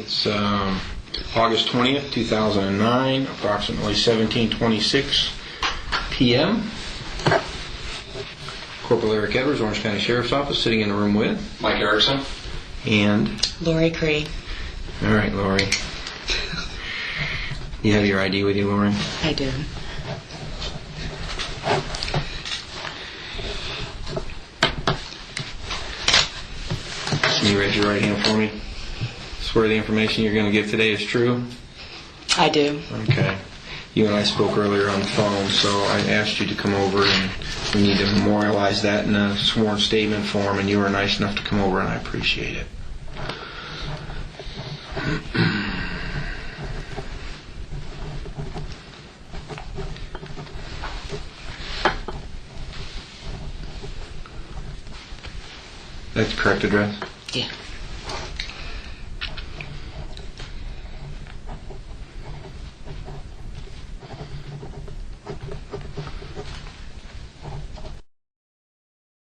It's August 20th, 2009, approximately 17:26 p.m. Corporal Eric Edwards, Orange County Sheriff's Office, sitting in a room with Mike Erickson and Lori Cree. All right, Lori. You have your ID with you, Lori? I do. Can you raise your right hand for me? Swear the information you're going to give today is true? I do. Okay. You and I spoke earlier on the phone, so I asked you to come over, and we need to memorialize that in a sworn statement form, and you were nice enough to come over, and I appreciate it. That's the correct address? Yeah.